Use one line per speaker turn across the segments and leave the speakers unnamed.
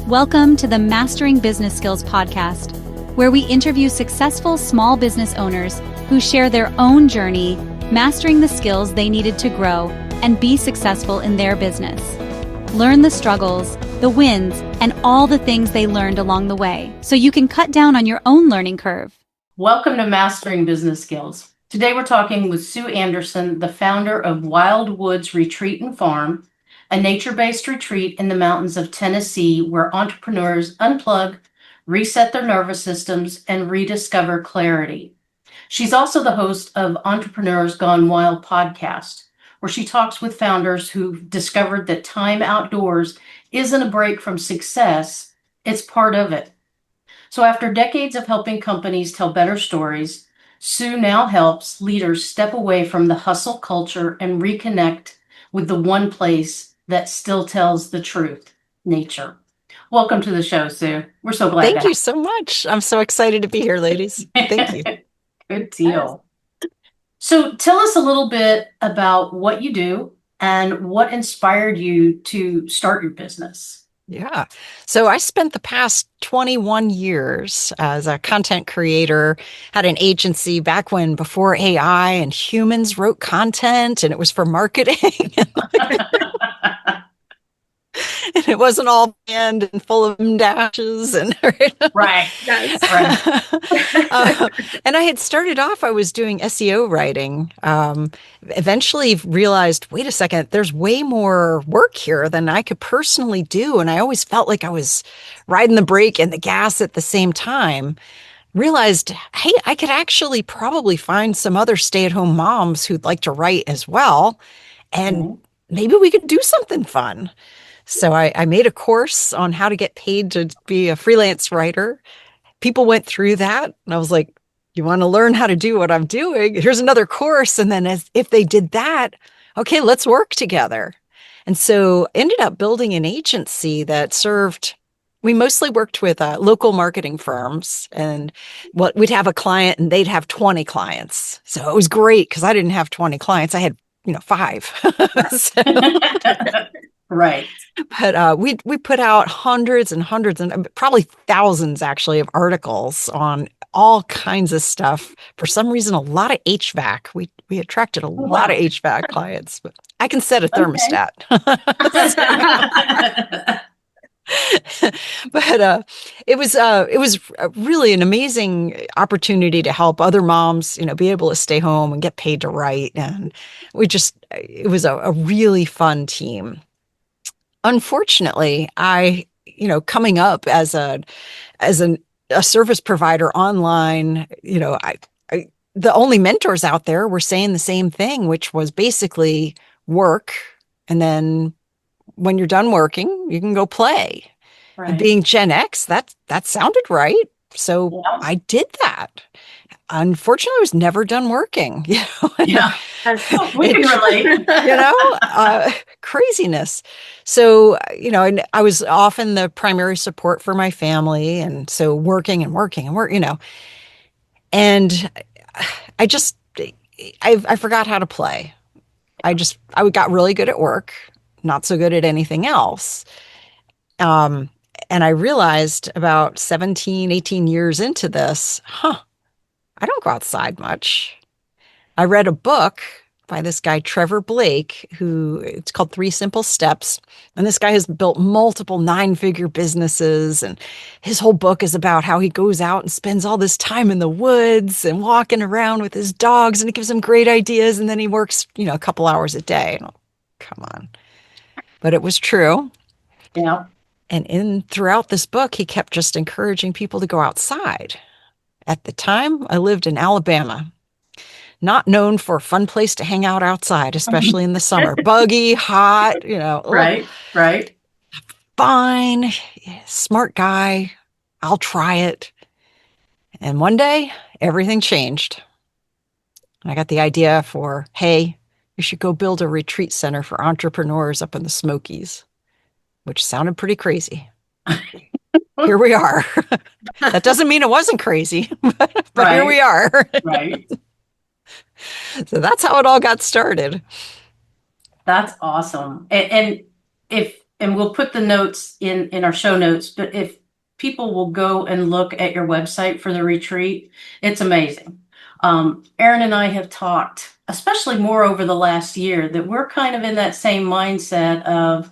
Welcome to the Mastering Business Skills podcast, where we interview successful small business owners who share their own journey, mastering the skills they needed to grow and be successful in their business. Learn the struggles, the wins, and all the things they learned along the way so you can cut down on your own learning curve.
Welcome to Mastering Business Skills. Today we're talking with Sue Anderson, the founder of Wild Woods Retreat and Farm, a nature-based retreat in the mountains of Tennessee where entrepreneurs unplug, reset their nervous systems, and rediscover clarity. She's also the host of Entrepreneurs Gone Wild podcast, where she talks with founders who've discovered that time outdoors isn't a break from success, it's part of it. So after decades of helping companies tell better stories, Sue now helps leaders step away from the hustle culture and reconnect with the one place that still tells the truth, nature. Welcome to the show, Sue. We're so glad.
Thank you so much. I'm so excited to be here, ladies. Thank you.
Good deal. So tell us a little bit about what you do and what inspired you to start your business.
Yeah. So I spent the past 21 years as a content creator, had an agency back when before AI and humans wrote content and it was for marketing. And it wasn't all banned and full of dashes and
right. Yes, right.
And I had started off, I was doing SEO writing. Eventually realized, wait a second, there's way more work here than I could personally do. And I always felt like I was riding the brake and the gas at the same time. Realized, hey, I could actually probably find some other stay-at-home moms who'd like to write as well. And maybe we could do something fun. So I made a course on how to get paid to be a freelance writer. People went through that. And I was like, you want to learn how to do what I'm doing? Here's another course. And then if they did that, okay, let's work together. And so ended up building an agency that served. We mostly worked with local marketing firms, and we'd have a client and they'd have 20 clients. So it was great because I didn't have 20 clients. I had, 5.
Right.
But we put out hundreds and hundreds and probably thousands actually of articles on all kinds of stuff. For some reason, a lot of HVAC. We attracted a lot of HVAC clients. But I can set a thermostat. But it was really an amazing opportunity to help other moms, be able to stay home and get paid to write. And it was a really fun team. Unfortunately, coming up as a service provider online, the only mentors out there were saying the same thing, which was basically work. And then when you're done working, you can go play. Right. And being Gen X, that sounded right. So yeah. I did that. Unfortunately, I was never done working.
Yeah, we can relate.
Craziness. So, I was often the primary support for my family. And so working and working and work, and I forgot how to play. I got really good at work, not so good at anything else. And I realized about 17, 18 years into this, I don't go outside much. I read a book by this guy, Trevor Blake, it's called 3 Simple Steps. And this guy has built multiple 9-figure businesses. And his whole book is about how he goes out and spends all this time in the woods and walking around with his dogs. And it gives him great ideas. And then he works, a couple hours a day. Come on. But it was true.
Yeah.
And throughout this book, he kept just encouraging people to go outside. At the time, I lived in Alabama, not known for a fun place to hang out outside, especially in the summer. Buggy, hot,
Right.
Fine, smart guy. I'll try it. And one day, everything changed. I got the idea for, hey, you should go build a retreat center for entrepreneurs up in the Smokies, which sounded pretty crazy. Here we are. That doesn't mean it wasn't crazy, but right. Here we are.
Right.
So that's how it all got started.
That's awesome. And if and we'll put the notes in our show notes, but if people will go and look at your website for the retreat, it's amazing. Erin and I have talked, especially more over the last year, that we're kind of in that same mindset of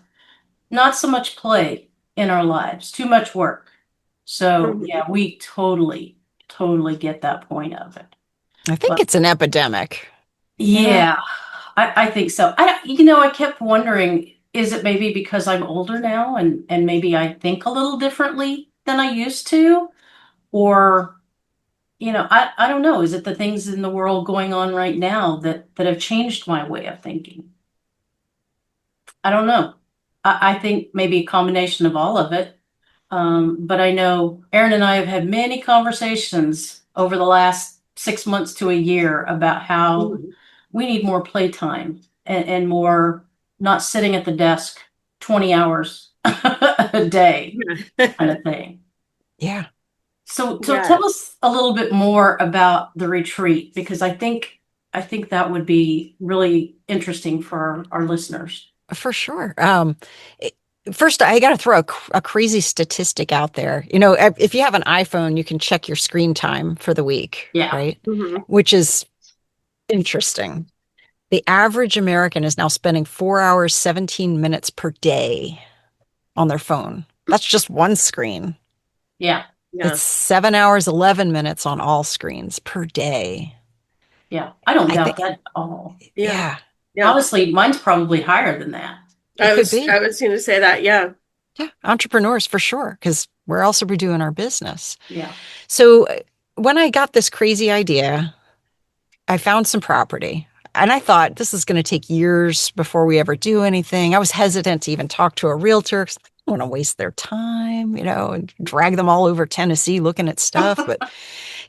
not so much play in our lives, too much work. So
Mhm.
yeah, we totally get that point of it.
I think
But
it's an epidemic.
yeah, I think so. I kept wondering, is it maybe because I'm older now and maybe I think a little differently than I used to? Or, I don't know. Is it the things in the world going on right now that have changed my way of thinking? I don't know. I think maybe a combination of all of it. But I know Erin and I have had many conversations over the last 6 months to a year about how
Mhm.
we need more playtime and more not sitting at the desk 20 hours a day kind of thing.
Yeah,
So
Yeah,
tell us a little bit more about the retreat because I think that would be really interesting for our listeners.
for sure. It- First, I got to throw a crazy statistic out there. If you have an iPhone, you can check your screen time for the week,
Yeah.
right?
hmm
Which is interesting. The average American is now spending 4 hours, 17 minutes per day on their phone. That's just one screen.
Yeah.
yeah,
It's 7 hours, 11 minutes on all screens per day.
Yeah. I don't
I
doubt
think,
that at all.
yeah,
yeah,
yeah.
Honestly, mine's probably higher than that.
it
I
could
was
be.
I was going to say that. Yeah.
Yeah, entrepreneurs for sure, because where else are we doing our business?
Yeah.
So when I got this crazy idea, I found some property and I thought this is going to take years before we ever do anything. I was hesitant to even talk to a realtor 'cause I don't want to waste their time, and drag them all over Tennessee looking at stuff. But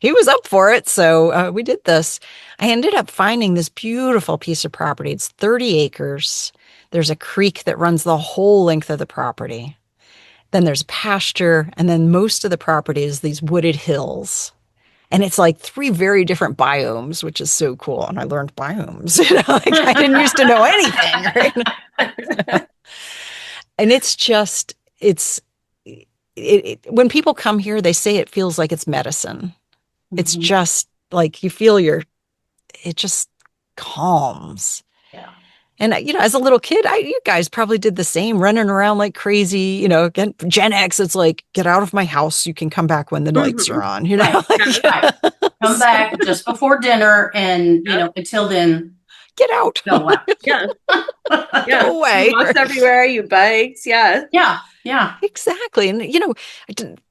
he was up for it. So we did this. I ended up finding this beautiful piece of property. It's 30 acres. There's a creek that runs the whole length of the property. Then there's pasture. And then most of the property is these wooded hills. And it's like three very different biomes, which is so cool. And I learned biomes, like I didn't used to know anything, right? And when people come here, they say it feels like it's medicine. It's
Mhm.
just like it just calms.
Yeah.
And as a little kid, you guys probably did the same, running around like crazy. Again, Gen X, it's like get out of my house. You can come back when the lights are
hmm
on.
Right. Right. Come
So,
back just before dinner and,
Yep.
until then,
get out,
go out.
Yeah. Yeah.
go
You
away.
walks everywhere. You bikes. Yeah.
Yeah. Yeah.
Exactly. And,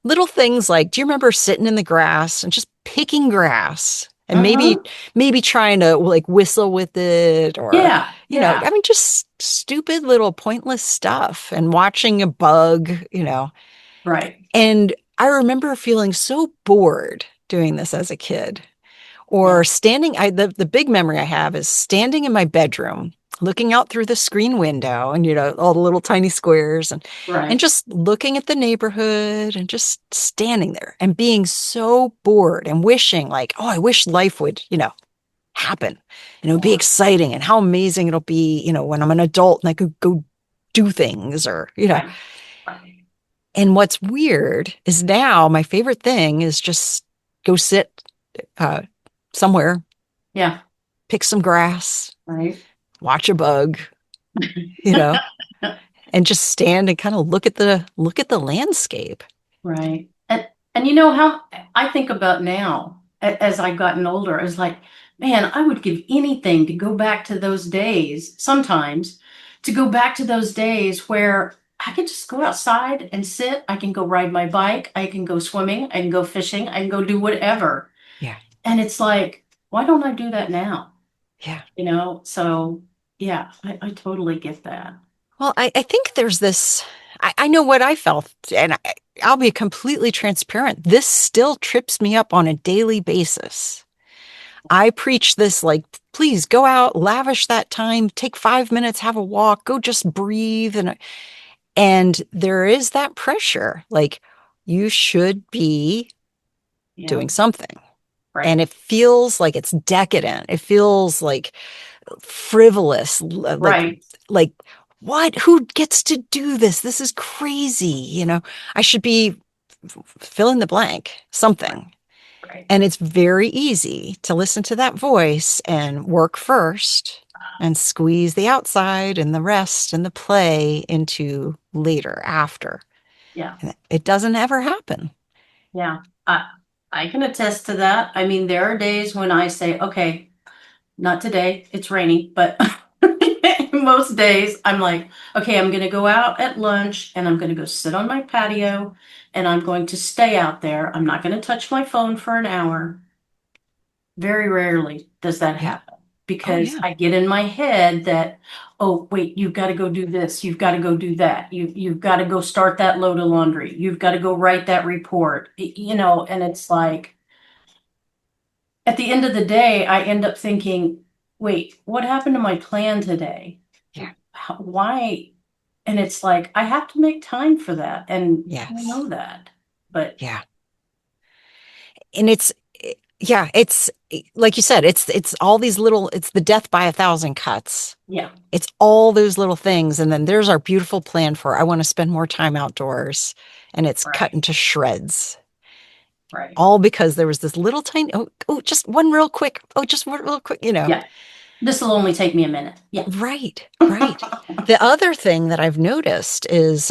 little things like, do you remember sitting in the grass and just picking grass and maybe,
Mhm.
maybe trying to like whistle with it or,
Yeah. Yeah.
I mean, just stupid little pointless stuff and watching a bug.
Right.
And I remember feeling so bored doing this as a kid
Yeah.
or the big memory I have is standing in my bedroom, looking out through the screen window and, all the little tiny squares and
Right.
just looking at the neighborhood and just standing there and being so bored and wishing like, oh, I wish life would, happen and it would be
Yeah.
exciting and how amazing it'll be, when I'm an adult and I could go do things or.
Right. Right.
And what's weird is now my favorite thing is just go sit uh, somewhere,
Yeah.
pick some grass,
Right.
watch a bug, you know, and just stand and kind of look at the landscape.
Right. And you know how I think about now as I've gotten older, I was like, man, I would give anything to go back to those days, sometimes to go back to those days where I could just go outside and sit. I can go ride my bike. I can go swimming. I can go fishing. I can go do whatever.
Yeah.
And it's like, why don't I do that now?
Yeah.
So yeah, I totally get that.
Well, I think there's this, I know what I felt, and I'll be completely transparent. This still trips me up on a daily basis. I preach this like, please go out, lavish that time, take 5 minutes, have a walk, go just breathe. And there is that pressure, like you should be
Yeah.
doing something. And
Right.
it feels like it's decadent. It feels like frivolous,
Right.
like what? Who gets to do this? This is crazy. I should be fill in the blank, something.
Right.
And it's very easy to listen to that voice and work first and squeeze the outside and the rest and the play into later, after.
Yeah.
And it doesn't ever happen.
Yeah. I can attest to that. I mean, there are days when I say, okay, not today, it's raining, but most days I'm like, okay, I'm going to go out at lunch and I'm going to go sit on my patio and I'm going to stay out there. I'm not going to touch my phone for an hour. Very rarely does that
Yeah.
happen
Oh,
because
yeah.
I get in my head that, oh, wait, you've got to go do this. You've got to go do that. You've got to go start that load of laundry. You've got to go write that report, and it's like, at the end of the day, I end up thinking, wait, what happened to my plan today?
Yeah.
Why? And it's like, I have to make time for that. And I
Yes.
know that. But
Yeah. And it's like you said, it's all these little, it's the death by 1,000 cuts.
yeah,
It's all those little things. And then there's our beautiful plan for, I want to spend more time outdoors, and it's cut
right,
into shreds.
right.
All because there was this little tiny, just one real quick, just one real quick,
Yeah. This will only take me a minute. Yeah.
Right, right. The other thing that I've noticed is,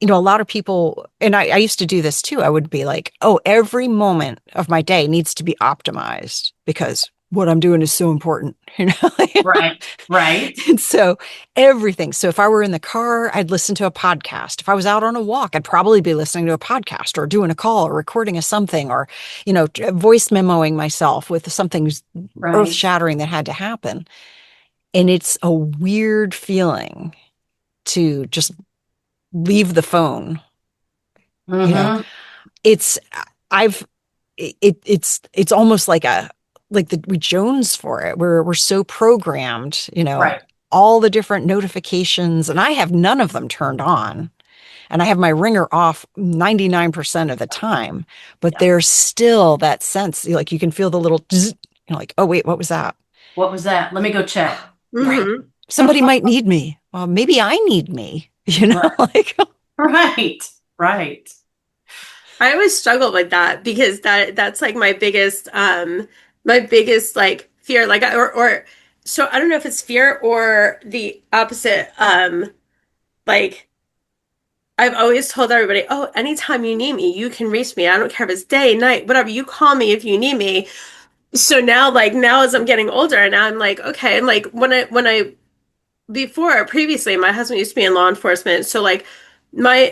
a lot of people, and I used to do this too. I would be like, oh, every moment of my day needs to be optimized because what I'm doing is so important,
Right, right,
And so everything. So if I were in the car, I'd listen to a podcast. If I was out on a walk, I'd probably be listening to a podcast or doing a call or recording a something or, voice memoing myself with something earth
right.
shattering that had to happen. And it's a weird feeling to just leave the phone.
Mm-hmm.
It's I've it's almost like we Jones for it. We're so programmed,
Right.
all the different notifications, and I have none of them turned on. And I have my ringer off 99% of the time, but
Yeah.
there's still that sense, like you can feel the little zzz, like, oh wait, what was that?
What was that? Let me go check.
Right.
Mhm.
Somebody might need me. Well, maybe I need me,
Right.
like
Right. Right.
I always struggle with that because that's like my biggest like fear, like or so I don't know if it's fear or the opposite. Like I've always told everybody, oh, anytime you need me, you can reach me. I don't care if it's day, night, whatever. You call me if you need me. So now, like now, as I'm getting older, and I'm like, okay, and like when I before previously, my husband used to be in law enforcement, so like my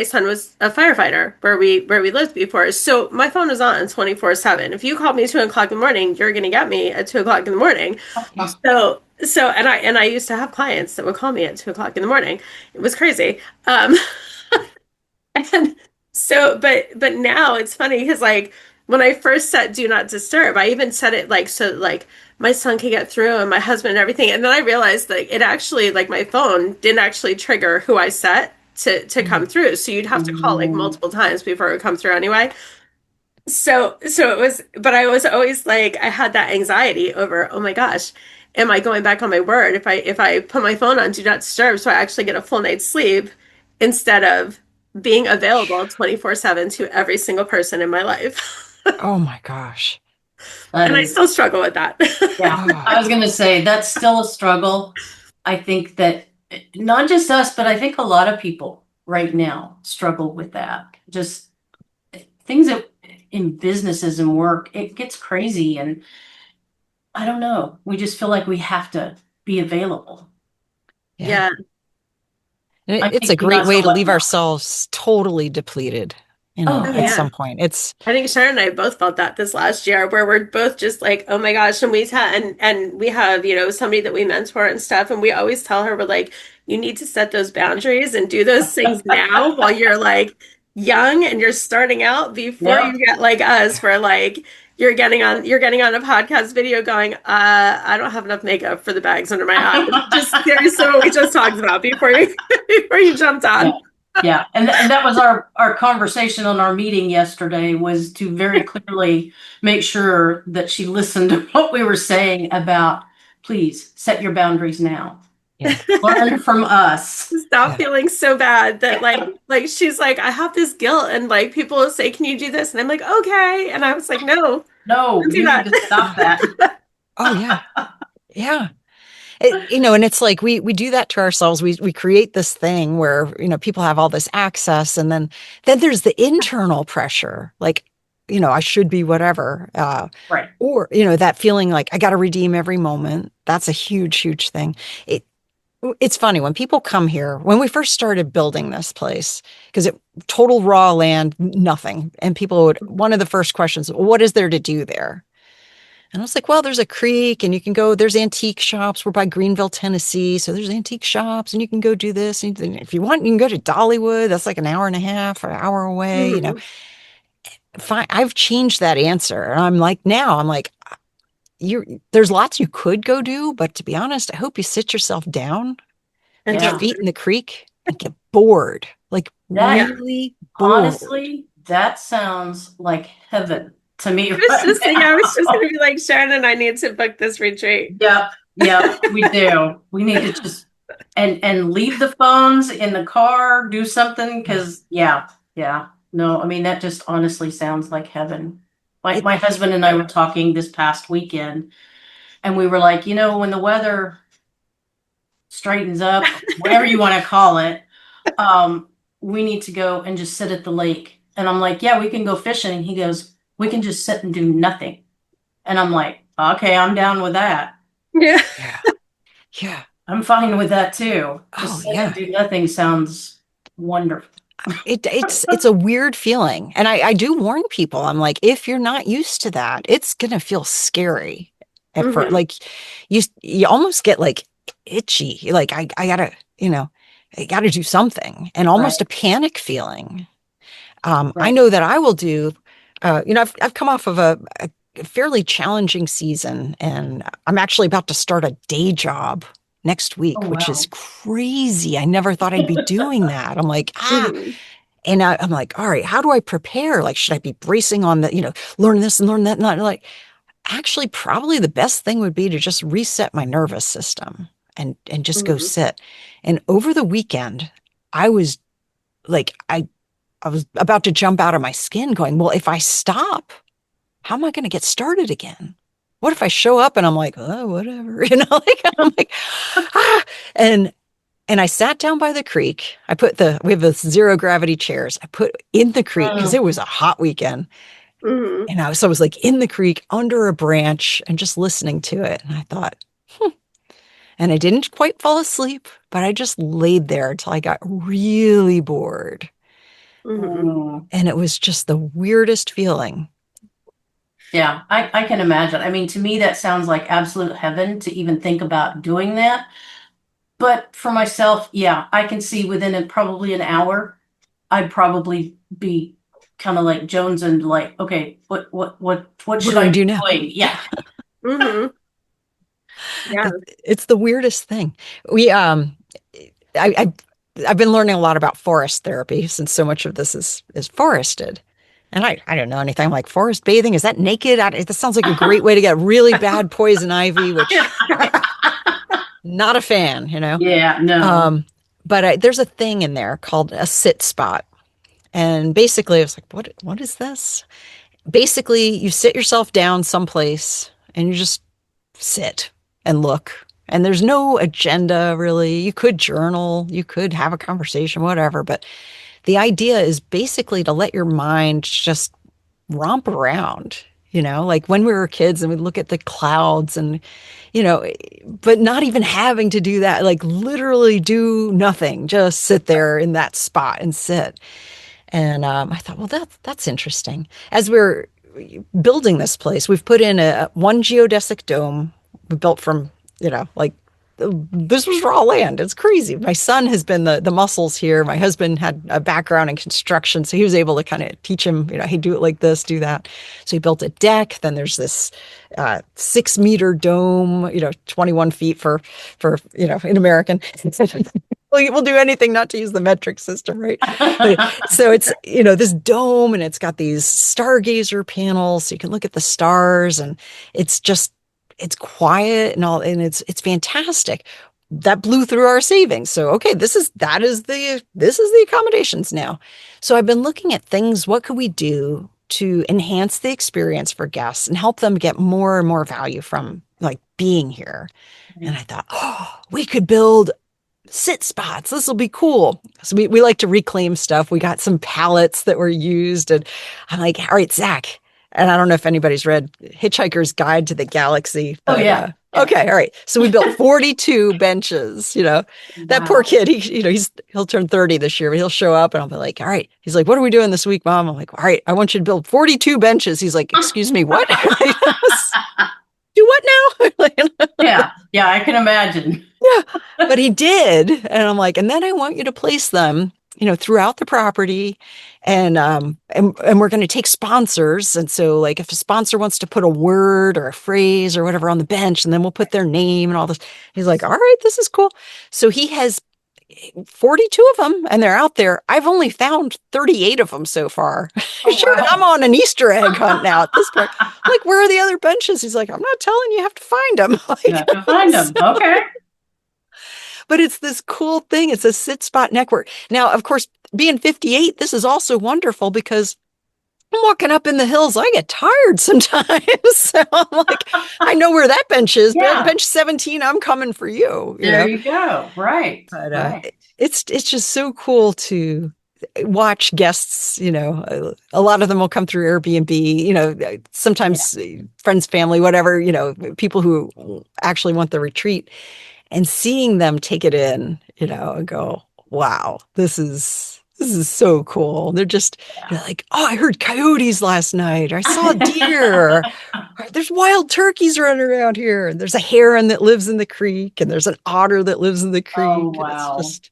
son was a firefighter where we lived before, so my phone was on 24/7. If you called me 2 o'clock in the morning, you're gonna get me at 2 o'clock in the morning. And I used to have clients that would call me at 2 o'clock in the morning. It was crazy. Um, and but now it's funny because like when I first set do not disturb, I even set it like so like my son could get through and my husband and everything. And then I realized that it actually like my phone didn't actually trigger who I set to come through. So you'd have to call like
Mm,
multiple times before it would come through anyway. So it was, but I was always like I had that anxiety over, oh my gosh, am I going back on my word if I put my phone on do not disturb so I actually get a full night's sleep instead of being available 24/7 to every single person in my life.
oh my gosh.
that
And I
is,
still struggle with that.
yeah.
Oh,
I was going to say that's still a struggle. I think that not just us, but I think a lot of people right now struggle with that. Just things that in businesses and work, it gets crazy. And I don't know. We just feel like we have to be available.
yeah.
Yeah.
And
I'm
it's a
thinking
great
us
way
a
to
lot
leave
now.
ourselves totally depleted,
Oh,
Oh
at
yeah.
yeah.
some point. It's,
I think Sharon and I both felt that this last year, where we're both just like, oh my gosh, and we have, somebody that we mentor and stuff, and we always tell her we're like, you need to set those boundaries and do those things now while you're like young and you're starting out before
Yep.
you get like us, where like you're getting on a podcast video going, I don't have enough makeup for the bags under my eyes. Just seriously what we just talked about before you before you jumped
Yeah.
on.
Yeah. And that was our conversation on our meeting yesterday was to very clearly make sure that she listened to what we were saying about please set your boundaries now.
Yeah.
Learn from us.
Stop
Yeah.
feeling so bad that like she's like, I have this guilt and like people will say, can you do this? And I'm like, okay. And I was like, no,
No,
don't do
you need to stop that.
that.
Oh yeah. Yeah. And it's like we do that to ourselves. We create this thing where, people have all this access, and then there's the internal pressure, like, I should be whatever.
Right.
Or, that feeling like I got to redeem every moment. That's a huge, huge thing. It's funny when people come here, when we first started building this place, because it total raw land, nothing. And one of the first questions, what is there to do there? And I was like, well, there's a creek and you can go, there's antique shops. We're by Greenville, Tennessee. So there's antique shops and you can go do this. And if you want, you can go to Dollywood. That's like an hour and a half or an hour away,
Mhm.
Fine. I've changed that answer. And I'm like, there's lots you could go do, but to be honest, I hope you sit yourself down,
And
put your
Yeah.
feet in the creek and get bored, like
That,
really bored.
honestly, that sounds like heaven to me
I was
right
just thinking, I was just
now.
gonna be like, Sharon and I need to book this retreat.
Yep, we do. We need to just and leave the phones in the car, do something, because yeah. No, I mean that just honestly sounds like heaven.
It,
My husband and I were talking this past weekend, and we were like, when the weather straightens up, whatever you want to call it, we need to go and just sit at the lake. And I'm like, yeah, we can go fishing. And he goes, we can just sit and do nothing. And I'm like, okay, I'm down with that.
Yeah.
yeah. Yeah.
I'm fine with that too. Just
Oh,
sit
yeah.
and do nothing sounds wonderful.
It's a weird feeling. And I do warn people, I'm like, if you're not used to that, it's gonna feel scary at first.
Mhm.
Like you almost get like itchy. Like I gotta, I gotta do something, and almost
Right.
a panic feeling. I
Right.
know that I will do, I've come off of a fairly challenging season, and I'm actually about to start a day job next
Oh
week, which is
wow.
crazy. I never thought I'd be doing that. I'm like,
Mhm.
and I'm like, all right, how do I prepare? Like, should I be bracing on the, learn this and learn that? Not like, actually, probably the best thing would be to just reset my nervous system and just go
Mhm.
sit. And over the weekend, I was like, I was about to jump out of my skin going, well, if I stop, how am I going to get started again? What if I show up and I'm like, oh, whatever, I'm like, ah, and I sat down by the creek. We have the zero gravity chairs. I put in the creek because
Mm.
it was a hot weekend.
Mhm.
And I was like in the creek under a branch and just listening to it. And I thought, and I didn't quite fall asleep, but I just laid there until I got really bored.
Mhm.
Mm.
And it was just the weirdest feeling.
Yeah, I can imagine. I mean, to me, that sounds like absolute heaven to even think about doing that. But for myself, yeah, I can see within probably an hour, I'd probably be kind of like Jones and like, okay, what
What
should
do
I
I
be
do now?
doing? Yeah.
Mhm. Yeah.
It's the weirdest thing. We I, I I've been learning a lot about forest therapy since so much of this is forested. And I don't know anything. I'm like, forest bathing, is that naked? That sounds like a great way to get really bad poison ivy, which not a fan.
Yeah, no.
Um, but there's a thing in there called a sit spot. And basically I was like, what is this? Basically, you sit yourself down someplace and you just sit and look. And there's no agenda really. You could journal, you could have a conversation, whatever. But the idea is basically to let your mind just romp around, like when we were kids and we'd look at the clouds and, you know, but not even having to do that, like literally do nothing, just sit there in that spot and sit. And I thought, well, that's interesting. As we're building this place, we've put in a one geodesic dome we built from, like this was raw land. It's crazy. My son has been the muscles here. My husband had a background in construction, so he was able to kind of teach him, hey, do it like this, do that. So he built a deck. Then there's this 6-meter dome, 21 feet for in American. We'll do anything not to use the metric system, right? So it's, this dome and it's got these stargazer panels so you can look at the stars and it's quiet and all, and it's fantastic. that blew through our savings. So, okay, this is the accommodations now. So I've been looking at things. What could we do to enhance the experience for guests and help them get more and more value from like being here? And I thought, oh, we could build sit spots. This will be cool. So we like to reclaim stuff. We got some pallets that were used. And I'm like, all right, Zach. And I don't know if anybody's read Hitchhiker's Guide to the Galaxy.
Oh,
But,
yeah.
okay. All right. So we built 42 benches, that poor kid, he'll turn 30 this year, but he'll show up and I'll be like, all right. He's like, what are we doing this week, Mom? I'm like, all right, I want you to build 42 benches. He's like, excuse me, what? Do what now?
Yeah, I can imagine.
Yeah, but he did. And I'm like, and then I want you to place them, throughout the property. And we're going to take sponsors. And so like if a sponsor wants to put a word or a phrase or whatever on the bench, and then we'll put their name and all this. He's like, all right, this is cool. So he has 42 of them and they're out there. I've only found 38 of them so far.
Oh,
Sure,
wow.
I'm on an Easter egg hunt now at this point. I'm like, where are the other benches? He's like, I'm not telling you, you have to find them.
You have to find them. Okay.
But it's this cool thing. It's a sit spot network. Now, of course, being 58, this is also wonderful because I'm walking up in the hills. I get tired sometimes. So I'm like, I know where that bench is.
Yeah.
Bench 17, I'm coming for you.
There you go. Right.
But
Right.
it's just so cool to watch guests. A lot of them will come through Airbnb. Sometimes friends, family, whatever. People who actually want the retreat, and seeing them take it in. And go, wow, this is so cool. They're just like, oh, I heard coyotes last night. Or I saw a deer. Or there's wild turkeys running around here. And there's a heron that lives in the creek. And there's an otter that lives in the creek.
Oh,
And
wow.
it's just,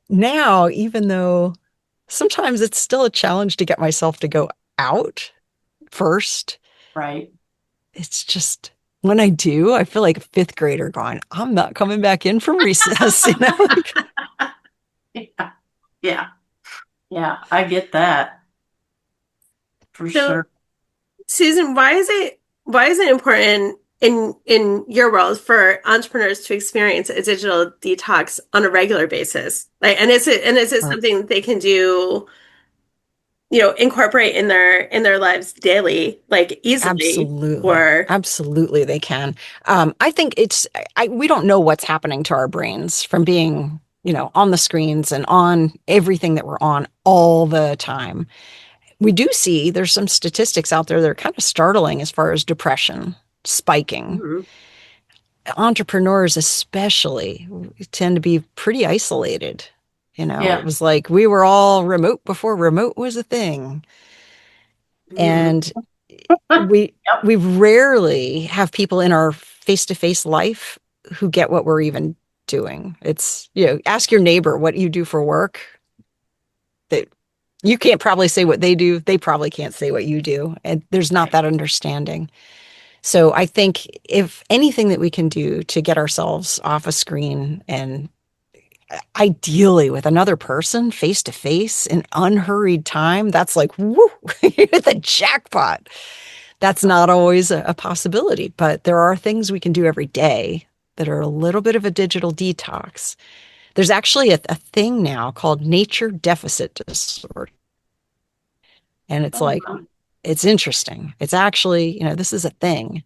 now, even though sometimes it's still a challenge to get myself to go out first.
Right.
It's just, when I do, I feel like a fifth grader going, I'm not coming back in from recess.
Yeah. Yeah. I get that. For
So,
sure.
Susan, why is it important in your world for entrepreneurs to experience a digital detox on a regular basis? Like, and is it something that they can do, incorporate in their lives daily, like easily?
Absolutely they can. I think we don't know what's happening to our brains from being, on the screens and on everything that we're on all the time. We do see there's some statistics out there that are kind of startling as far as depression spiking.
Mm-hmm.
Entrepreneurs especially tend to be pretty isolated.
Yeah.
It was like we were all remote before remote was a thing. And we rarely have people in our face-to-face life who get what we're even doing. It's, ask your neighbor what you do for work. That you can't probably say what they do. They probably can't say what you do. And there's not that understanding. So I think if anything that we can do to get ourselves off a screen and ideally with another person face to face in unhurried time, that's like, woo, the jackpot. That's not always a possibility, but there are things we can do every day that are a little bit of a digital detox. There's actually a thing now called nature deficit disorder. And it's it's interesting. It's actually, this is a thing.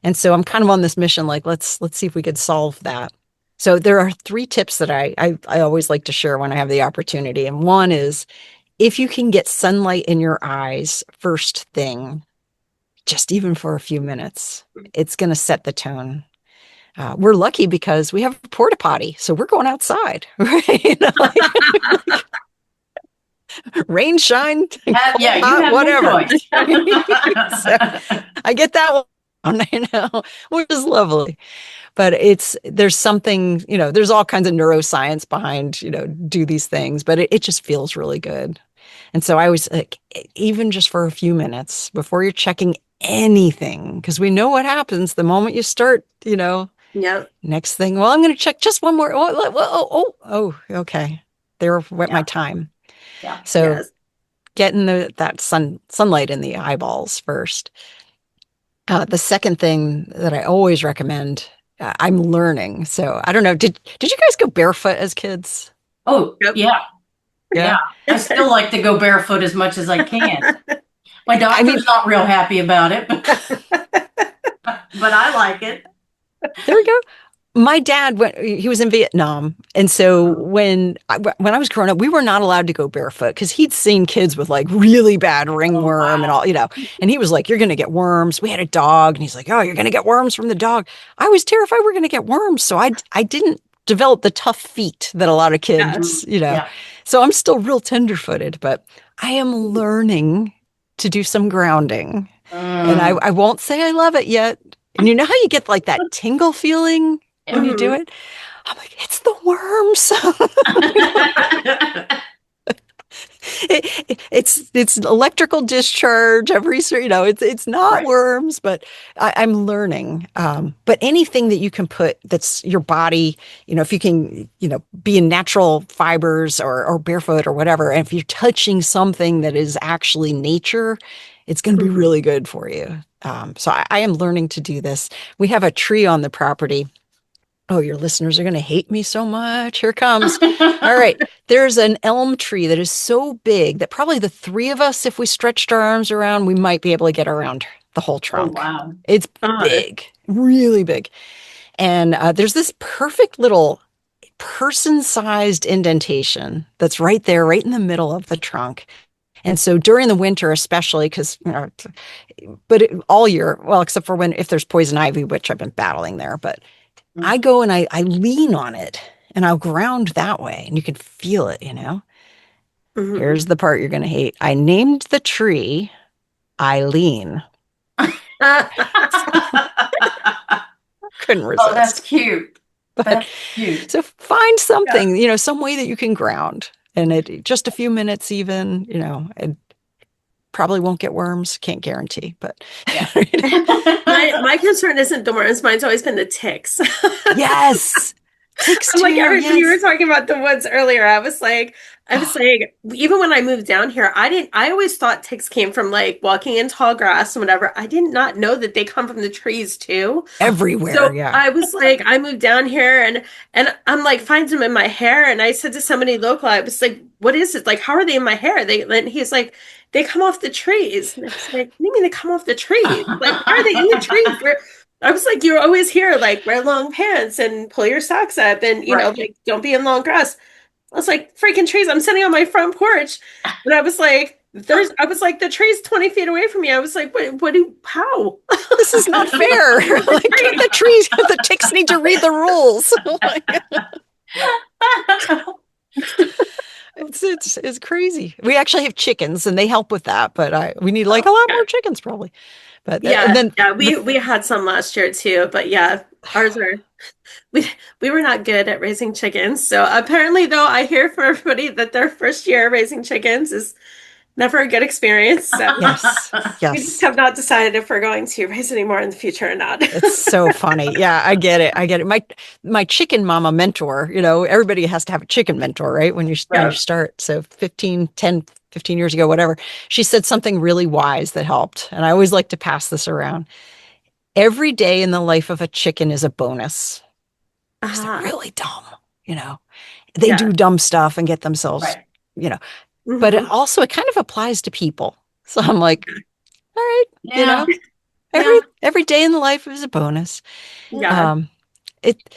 And so I'm kind of on this mission, like, let's see if we could solve that. So there are 3 tips that I always like to share when I have the opportunity. And one is, if you can get sunlight in your eyes first thing, just even for a few minutes, it's going to set the tone. We're lucky because we have a porta potty, so we're going outside, right? Rain, shine,
You have
whatever.
No
So I get that one, which is lovely. But there's something, there's all kinds of neuroscience behind, do these things, but it just feels really good. And so I always like, even just for a few minutes before you're checking anything, because we know what happens the moment you start, next thing, well, I'm going to check just one more. Okay. There went my time.
Yeah.
So getting that sunlight in the eyeballs first. The second thing that I always recommend I'm learning. So I don't know. Did you guys go barefoot as kids?
Oh,
Yep.
yeah.
Yeah.
Yeah. I still like to go barefoot as much as I can. My
I mean,
doctor's not real happy about it, but I like it.
there we go. My dad went, he was in Vietnam. And so when I was growing up, we were not allowed to go barefoot because he'd seen kids with like really bad
Oh,
ringworm and
wow.
all, and he was like, you're going to get worms. We had a dog and he's like, oh, you're going to get worms from the dog. I was terrified we're going to get worms. So I didn't develop the tough feet that a lot of
Mhm.
kids.
Yeah.
So I'm still real tenderfooted, but I am learning to do some grounding. And I,
Mm.
I won't say I love it yet. And you know how you get like that tingle feeling when you do
Mhm.
it? I'm like, it's the worms. It's electrical discharge every, it's not
Right.
worms, but I'm learning. But anything that you can put that's your body, if you can, be in natural fibers or barefoot or whatever, and if you're touching something that is actually nature, it's going to be
Mhm.
really good for you. So I am learning to do this. We have a tree on the property. Oh, your listeners are going to hate me so much. Here comes. All right. There's an elm tree that is so big that probably the three of us, if we stretched our arms around, we might be able to get around the whole
Oh,
trunk.
wow.
It's
Uh,
big, really big. And there's this perfect little person-sized indentation that's right there, right in the middle of the trunk. And so during the winter, especially because, but all year, well, except for if there's poison ivy, which I've been battling there, but I
Mm.
go and I lean on it and I'll ground that way and you can feel it.
mhm.
Here's the part you're going to hate. I named the tree Eileen. Couldn't
Oh, that's
resist.
cute.
But
That's cute.
so find
Yeah.
something, some way that you can ground and it just a few minutes even, it probably won't get worms. Can't guarantee, but
Yeah.
My concern isn't the worms. Mine's always been the ticks.
yes, ticks
I'm like
too.
Erin, when you were
Yes.
talking about the woods earlier, I was like, even when I moved down here, I always thought ticks came from like walking in tall grass and whatever. I did not know that they come from the trees too.
Everywhere.
So
Yeah.
I was like, I moved down here and I'm like, find them in my hair. And I said to somebody local, I was like, what is it? Like, how are they in my hair? And he's like, they come off the trees. And I was like, what do you mean they come off the trees? Like, why are they in the trees? I was like, you're always here, like, wear long pants and pull your socks up and,
Right.
like, don't be in long grass. I was like, freaking trees. I'm sitting on my front porch. And I was like, the tree's 20 feet away from me. I was like, how?
This is not fair. Like the trees, the ticks need to read the rules. It's crazy. We actually have chickens and they help with that, but we need like a lot more chickens probably. But and
Yeah,
then
yeah, we had some last year too, but yeah, ours are we were not good at raising chickens. So apparently though, I hear from everybody that their first year raising chickens is never a good experience. So
yes,
we just
yes.
have not decided if we're going to raise any more in the future or not.
It's so funny. Yeah, I get it. I get it. My chicken mama mentor, everybody has to have a chicken mentor, right? When you
Right.
start. So 15 years ago, whatever. She said something really wise that helped. And I always like to pass this around. Every day in the life of a chicken is a bonus because they're
Ah,
really dumb, you know. They
yeah.
do dumb stuff and get themselves,
Right.
you know. But
Hmm.
it kind of applies to people. So I'm like, all right, you
Yeah.
know, every day in the life is a bonus.
Yeah.
Yeah.
Um, it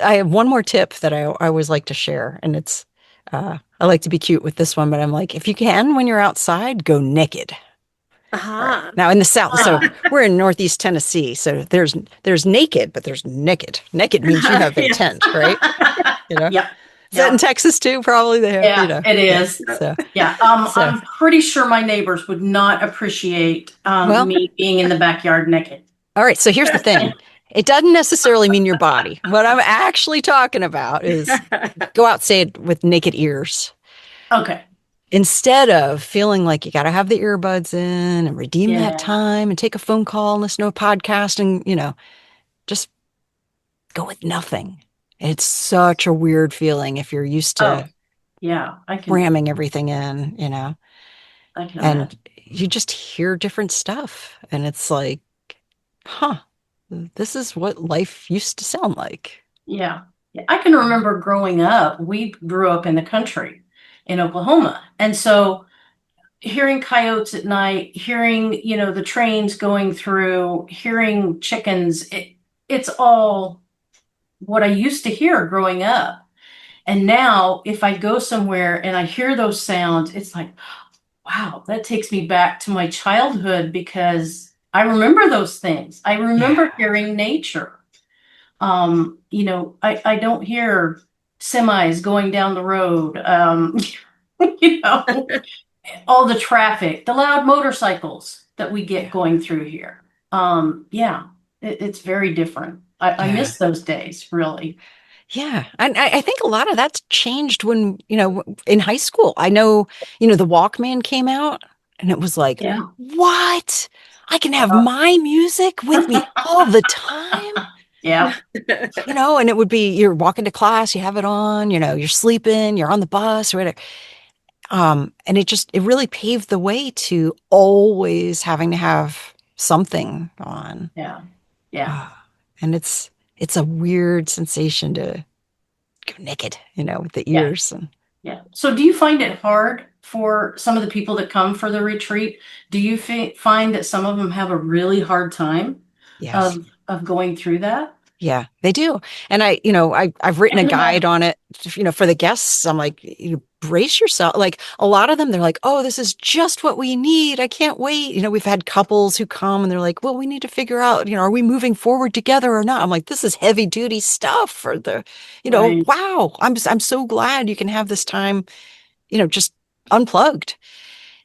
I have one more tip that I always like to share, and it's I like to be cute with this one, but I'm like, if you can, when you're outside, go naked. All right.
Ah.
Now in the South, so
Ah.
we're in Northeast Tennessee, so there's naked, but there's naked. Naked means you have
Yes.
intent, right? You know.
Yep.
Is that in
Yep.
Texas too? Probably they have,
Yeah, it
yeah.
is.
So
Yeah.
so
I'm pretty sure my neighbors would not appreciate
well,
me being in the backyard naked.
all right. So here's the thing. It doesn't necessarily mean your body. What I'm actually talking about is go outside with naked ears.
Okay.
Instead of feeling like you got to have the earbuds in and redeem that
Yeah.
time and take a phone call and listen to a podcast and, just go with nothing. It's such a weird feeling if you're used
Oh,
to
yeah.
ramming everything in,
I can
and
imagine.
you just hear different stuff. And it's like, huh. this is what life used to sound like.
Yeah. Yeah. I can remember growing up, we grew up in the country in Oklahoma. And so hearing coyotes at night, hearing, the trains going through, hearing chickens, it's all what I used to hear growing up. And now if I go somewhere and I hear those sounds, it's like, wow, that takes me back to my childhood because I remember those things. I
Yeah.
remember hearing nature. I don't hear semis going down the road. You know, all the traffic, the loud motorcycles that we get
Yeah.
going through here. Yeah, it's very different. I
Yeah.
miss those days, really.
Yeah. And I think a lot of that's changed when, in high school. I know, the Walkman came out and it was like,
Yeah.
what? I can have my music with me all the time,
Yeah,
and it would be you're walking to class, you have it on, you're sleeping, you're on the bus or whatever. And it really paved the way to always having to have something on.
yeah, yeah,
Ah, and it's a weird sensation to go naked, with the
yeah,
ears and
yeah. So do you find it hard for some of the people that come for the retreat? Do you find that some of them have a really hard time
yes.
of going through that?
Yeah, they do. And I've written
I
a
can
guide
imagine.
on it, for the guests. I'm like, you brace yourself. Like a lot of them, they're like, oh, this is just what we need. I can't wait. We've had couples who come and they're like, well, we need to figure out, are we moving forward together or not? I'm like, this is heavy duty stuff for
Right,
wow. I'm so glad you can have this time, just unplugged.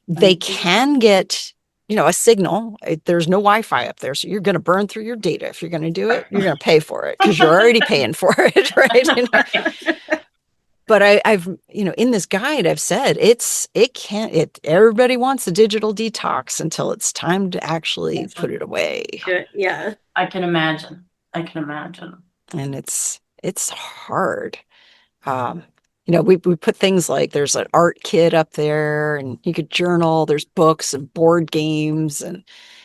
They
right,
can get, a signal. There's no Wi-Fi up there, so you're going to burn through your data. If you're going to do it, you're going to pay for it because you're already paying for it, right?
right.
But I've, in this guide, I've said it can't. Everybody wants a digital detox until it's time to actually put it away,
Yeah.
I can imagine. I can imagine.
and it's hard. Um, we put things like there's an art kit up there and you could journal, there's books and board games and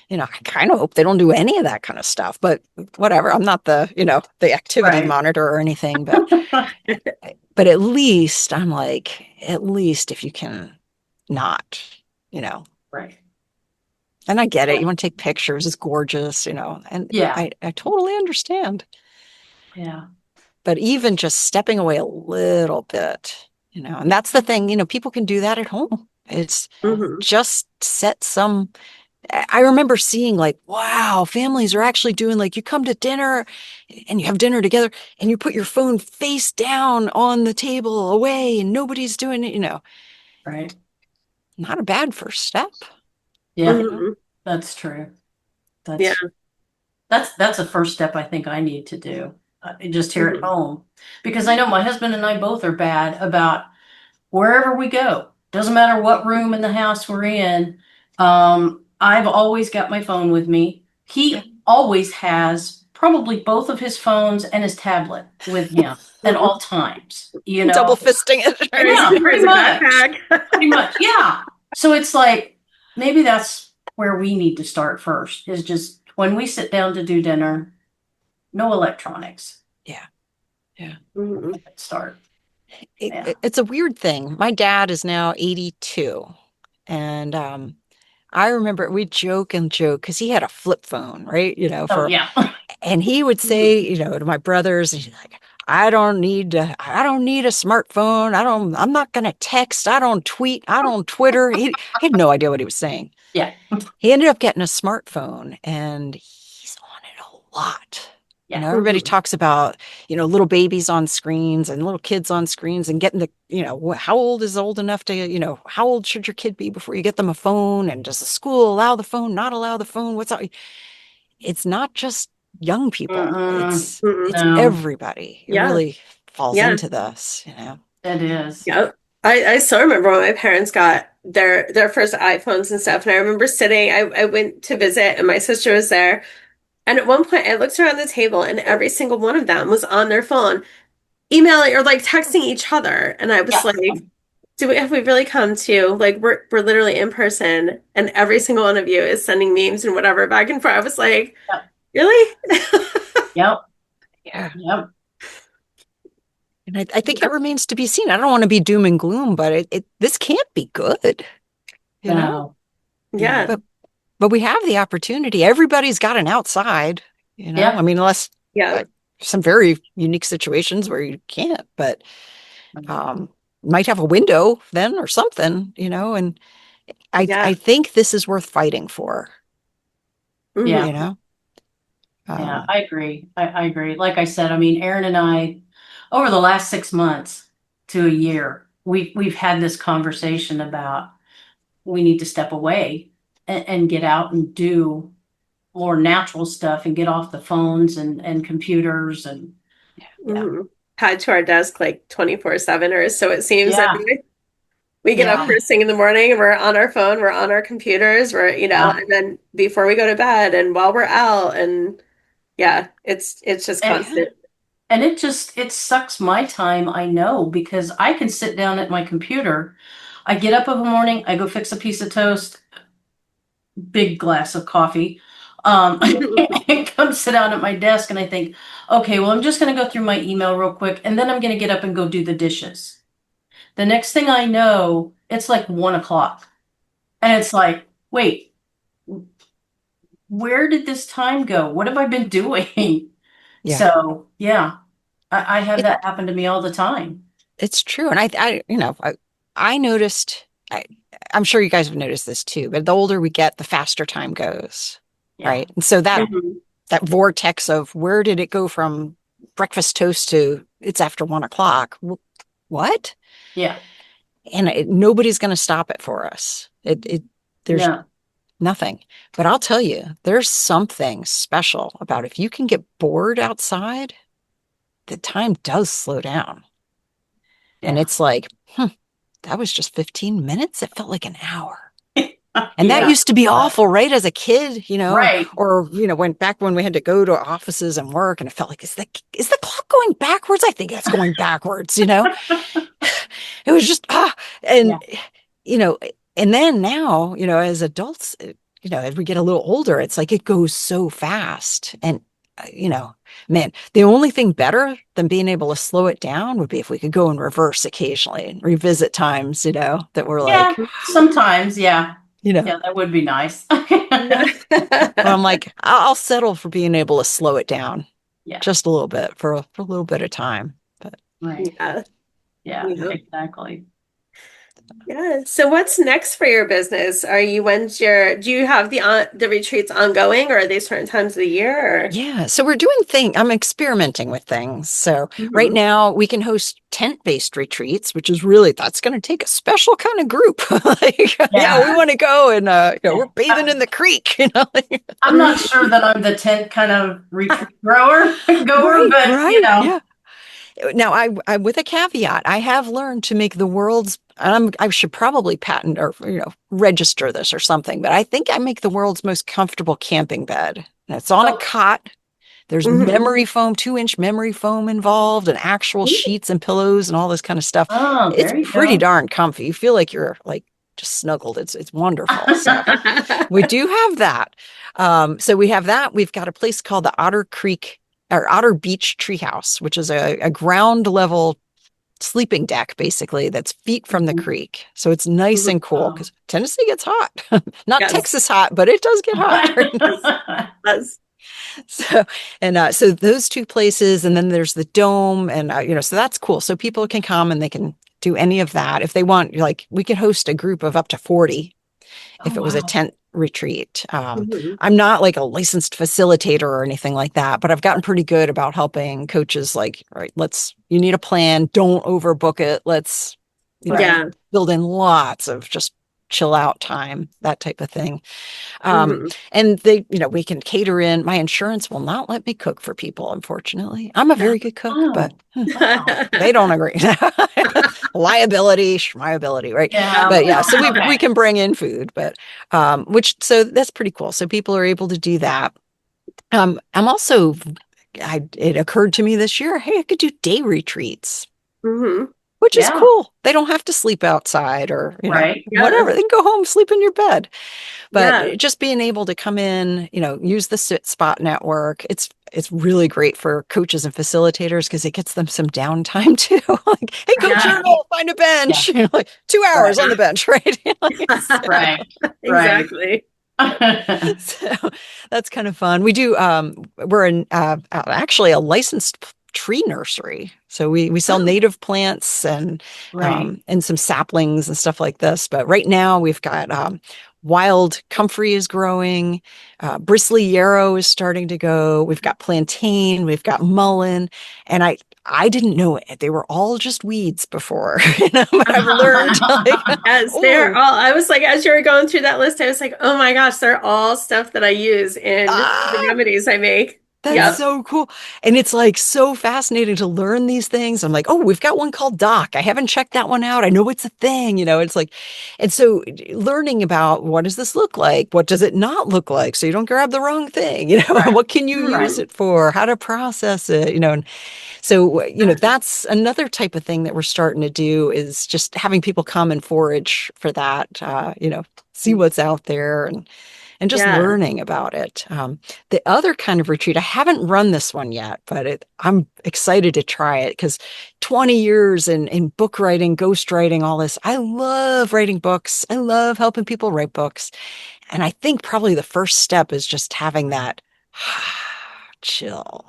I kind of hope they don't do any of that kind of stuff, but whatever. I'm not the activity
Right.
monitor or anything, but at least I'm like, at least if you can not, you know,
Right.
and I get it. You want to take pictures, it's gorgeous, and
Yeah.
I totally understand.
Yeah.
But even just stepping away a little bit, and that's the thing, people can do that at home. It's
Hmm.
just set some. I remember seeing like, wow, families are actually doing like you come to dinner and you have dinner together and you put your phone face down on the table away and nobody's doing it,
Right.
not a bad first step,
Yeah.
you know?
Hmm.
That's true.
Yeah.
That's that's a first step I think I need to do. Just here at
Hmm.
home. Because I know my husband and I both are bad about wherever we go. Doesn't matter what room in the house we're in. I've always got my phone with me.
Yeah.
He always has probably both of his phones and his tablet with him at
Hmm.
all times,
Double fisting it, right?
Yeah, pretty
Crazy
much.
backpack.
Pretty much. Yeah. So it's like maybe that's where we need to start first is just when we sit down to do dinner, no electronics.
Yeah. Yeah.
Hmm.
Start. Yeah.
It's a weird thing. My dad is now 82. And I remember we joke and joke because he had a flip phone, right?
Oh yeah.
And he would say, to my brothers, he's like, I don't need a smartphone. I'm not going to text. I don't tweet. I don't Twitter. He had no idea what he was saying.
Yeah.
He ended up getting a smartphone and he's on it a lot.
Yeah.
Everybody
Hmm.
talks about, little babies on screens and little kids on screens and getting how old is old enough to, how old should your kid be before you get them a phone? And does the school allow the phone, not allow the phone? What's up? It's not just young people.
Mm-mm.
It's
No,
everybody. It
Yeah.
really falls
Yeah.
into this.
it is.
Yeah. I still remember when my parents got their first iPhones and stuff. And I remember sitting, I went to visit and my sister was there. And at one point I looked around the table and every single one of them was on their phone, emailing or like texting each other. And I was
Yeah.
like, have we really come to like we're literally in person and every single one of you is sending memes and whatever back and forth. I was like,
Yeah.
Really?
Yep.
Yeah.
Yep.
And I think it remains to be seen. I don't want to be doom and gloom, but this can't be good, you know?
No.
Yeah.
No.
But we have the opportunity. Everybody's got an outside, you know? I
Yeah.
mean, unless
Yeah.
uh, some very unique situations where you can't, but might have a window then or something, you know? And I
Yeah.
think this is worth fighting for,
Yeah.
you know?
Yeah.
Um,
I agree. I agree. Like I said, I mean, Erin and I, over the last 6 months to a year, we've had this conversation about we need to step away and get out and do more natural stuff and get off the phones and computers and yeah.
Hmm. Tied to our desk like 24/7 or so it seems
Yeah.
anyway. We get up
Yeah.
yeah.
first thing in the morning and we're on our phone, we're on our computers,
Yeah.
and then before we go to bed and while we're out and yeah, it's just
And
Yeah.
constant.
and it sucks my time, I know, because I can sit down at my computer. I get up in the morning, I go fix a piece of toast, big glass of coffee, and come sit down at my desk and I think, okay, well, I'm just gonna go through my email real quick, and then I'm gonna get up and go do the dishes. The next thing I know, it's like 1 o'clock. And it's like, wait, where did this time go? What have I been doing?
Yeah.
So yeah, I have
It,
that happen to me all the time.
it's true. And I noticed, I'm sure you guys have noticed this too, but the older we get, the faster time goes.
Yeah.
Right. And so
Mhm.
that vortex of where did it go from breakfast toast to it's after 1 o'clock? What?
Yeah.
And nobody's going to stop it for us. There's
No.
nothing. But I'll tell you, there's something special about if you can get bored outside, the time does slow down. And
Yeah.
it's like, that was just 15 minutes. It felt like an hour. And that
Yeah.
used to be awful, right? As a kid,
Right.
or when we had to go to offices and work, and it felt like, is the clock going backwards? I think it's going backwards. It was just
Yeah.
and you know, and then now, as adults, as we get a little older, it's like it goes so fast. And man, the only thing better than being able to slow it down would be if we could go in reverse occasionally and revisit times, that we're
Yeah.
like,
Sometimes. Yeah.
you know,
Yeah. That would be nice.
but I'm like, I'll settle for being able to slow it down
Yeah.
just a little bit for a little bit of time. But
Right.
Yeah.
Yeah.
Yeah.
Exactly.
Yeah. So what's next for your business? Do you have the retreats ongoing or are they certain times of the year
yeah, so I'm experimenting with things. So
or?
right
Mhm.
now we can host tent-based retreats, which is that's going to take a special kind of group. Like, yeah, we
Yeah.
want to go and
Yeah.
we're bathing in the creek,
I'm not sure that I'm the tent kind of retreat goer,
Right,
but
right. Yeah. Now, I with a caveat, I have learned to make the world's. I should probably patent or register this or something, but I think I make the world's most comfortable camping bed. And it's on a
oh,
cot. There's
Mhm.
memory foam, 2-inch memory foam involved, and actual sheets and pillows and all this kind of stuff.
oh,
It's
there you
pretty
go.
darn comfy. You feel like you're like just snuggled. It's wonderful. So we do have that. So we have that. We've got a place called the Otter Creek or Otter Beach Treehouse, which is a ground level sleeping deck, basically, that's feet from the creek. So it's nice
Mhm.
and cool
Oh.
because Tennessee gets hot. Not
Yes.
Texas hot, but it does get hot.
Yes. Yes.
So, so those two places, and then there's the dome, and so that's cool. So people can come and they can do any of that if they want. Like we could host a group of up to 40
Oh,
if it was a
wow.
tent retreat.
Mhm.
I'm not like a licensed facilitator or anything like that, but I've gotten pretty good about helping coaches. Like, all right, you need a plan. Don't overbook it. Let's,
Right.
Yeah.
build in lots of just chill out time, that type of thing.
Mhm.
And we can cater in. My insurance will not let me cook for people, unfortunately. I'm a very good cook, but
Oh, wow.
they don't agree. Liability, schmiability, right?
Yeah.
But yeah, so we
Okay.
can bring in food, but so that's pretty cool. So people are able to do that. I'm also, it occurred to me this year, hey, I could do day retreats.
Mhm.
which is
Yeah.
cool. They don't have to sleep outside or,
Right.
Yeah.
whatever. They can go home, sleep in your bed. But
Yeah.
just being able to come in, use the Sit Spot network, it's really great for coaches and facilitators because it gets them some downtime too. Like, hey, go
Yeah.
journal, find a
Yeah.
bench. Like 2 hours
Right.
on the bench, right?
Right. Right.
Exactly.
So that's kind of fun. We do. We're actually a licensed tree nursery, so we sell
Oh,
native plants
right.
and some saplings and stuff like this. But right now we've got wild comfrey is growing, bristly yarrow is starting to go. We've got plantain, we've got mullein, and I didn't know it. They were all just weeds before, but I've learned like,
Yes, they're
oh,
all. I was like, as you were going through that list, I was like, oh my gosh, they're all stuff that I use in the
ah,
remedies I make.
that's
Yep.
so cool. And it's like so fascinating to learn these things. I'm like, oh, we've got one called Doc. I haven't checked that one out. I know it's a thing, it's like, and so learning about what does this look like? What does it not look like? So you don't grab the wrong thing,
Right.
what can you
Right.
use it for? How to process it, and so, that's another type of thing that we're starting to do is just having people come and forage for that, see what's out there and just
Yeah.
learning about it. The other kind of retreat, I haven't run this one yet, but I'm excited to try it because 20 years in book writing, ghostwriting, all this. I love writing books. I love helping people write books. And I think probably the first step is just having that chill,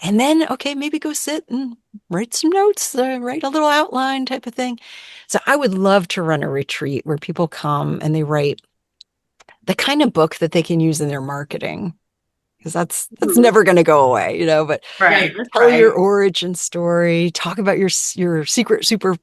and then, okay, maybe go sit and write some notes, write a little outline type of thing. So I would love to run a retreat where people come and they write the kind of book that they can use in their marketing, because that's
Mhm.
never going to go away, but
Yeah.
Right.
tell your
Right.
origin story, talk about your secret, super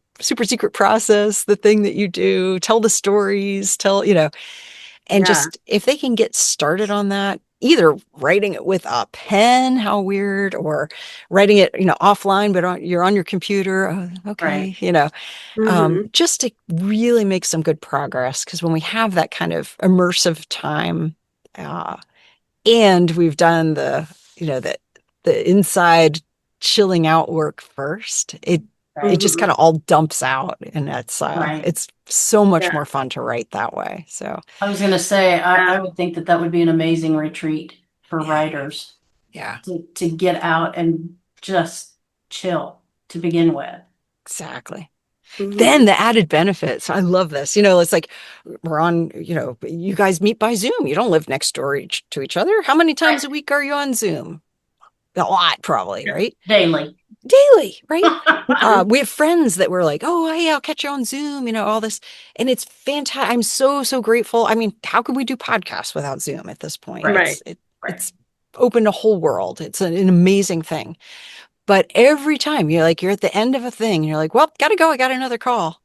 secret process, the thing that you do, tell the stories, and
Yeah.
just if they can get started on that, either writing it with a pen, how weird, or writing it, offline, but you're on your computer. Oh,
Right.
okay,
Hmm.
just to really make some good progress. Because when we have that kind of immersive time, uh, and we've done the inside chilling out work first, it
Right.
just
Hmm.
kind of all dumps out, and
Right.
it's so much
Yeah.
more fun to write that way. So
I was going to say,
Yeah.
I would think that would be an amazing retreat for
yeah,
writers
yeah,
to get out and just chill to begin with.
exactly.
Hmm.
Then the added benefits. I love this. It's like we're on, you guys meet by Zoom. You don't live next door to each other. How many times
Right.
a week are you on Zoom? A lot, probably, right?
Daily.
Daily, right?
Hmm.
We have friends that were like, oh, hey, I'll catch you on Zoom, all this. And it's fantastic. I'm so, so grateful. I mean, how could we do podcasts without Zoom at this point?
Right.
Right.
Right.
It's opened a whole world. It's an amazing thing. But every time you're at the end of a thing, and you're like, well, gotta go. I got another call.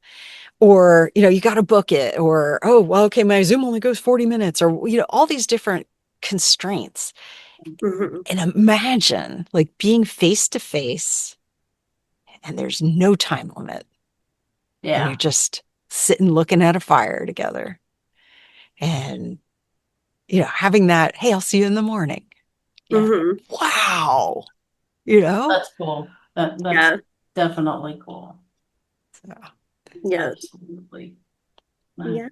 Or, you got to book it. Or, oh, well, okay, my Zoom only goes 40 minutes. Or, all these different constraints.
Hmm.
And imagine like being face to face and there's no time limit. And you're
Yeah.
just sitting looking at a fire together. And, having that, hey, I'll see you in the morning.
Yeah.
Hmm.
Wow.
That's cool. That's
Yeah.
definitely cool.
So,
Yeah.
Absolutely.
Yeah.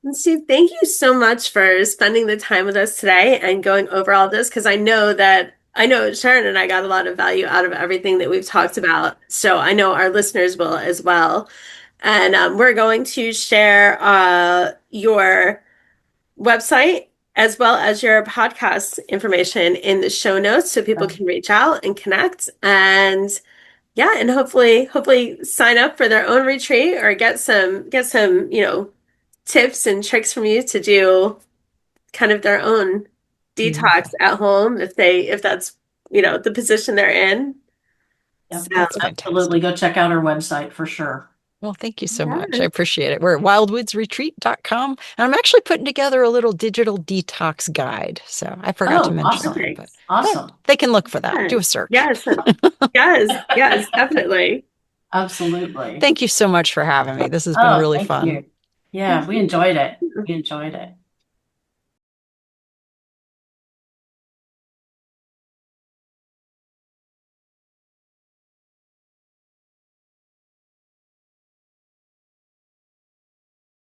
And Sue, thank you so much for spending the time with us today and going over all this because I know Sharon and I got a lot of value out of everything that we've talked about. So I know our listeners will as well. And we're going to share your website as well as your podcast information in the show notes so people can reach out and connect. And yeah, and hopefully sign up for their own retreat or get some, tips and tricks from you to do kind of their own detox
beautiful.
at home if that's, the position they're in.
Yep.
So,
That's
Absolutely.
fantastic.
Go check out our website for sure.
Well, thank you so much. I
yeah.
appreciate it. We're at wildwoodsretreat.com. And I'm actually putting together a little digital detox guide. So I forgot to
Oh,
mention that,
awesome.
Perfect.
but
Awesome.
they can look for that.
Yeah.
Do a search.
Yes. Yes, definitely.
Absolutely.
Thank you so much for having me. This has been
Oh,
really
thank
fun.
you. Yeah, we enjoyed it. We enjoyed it.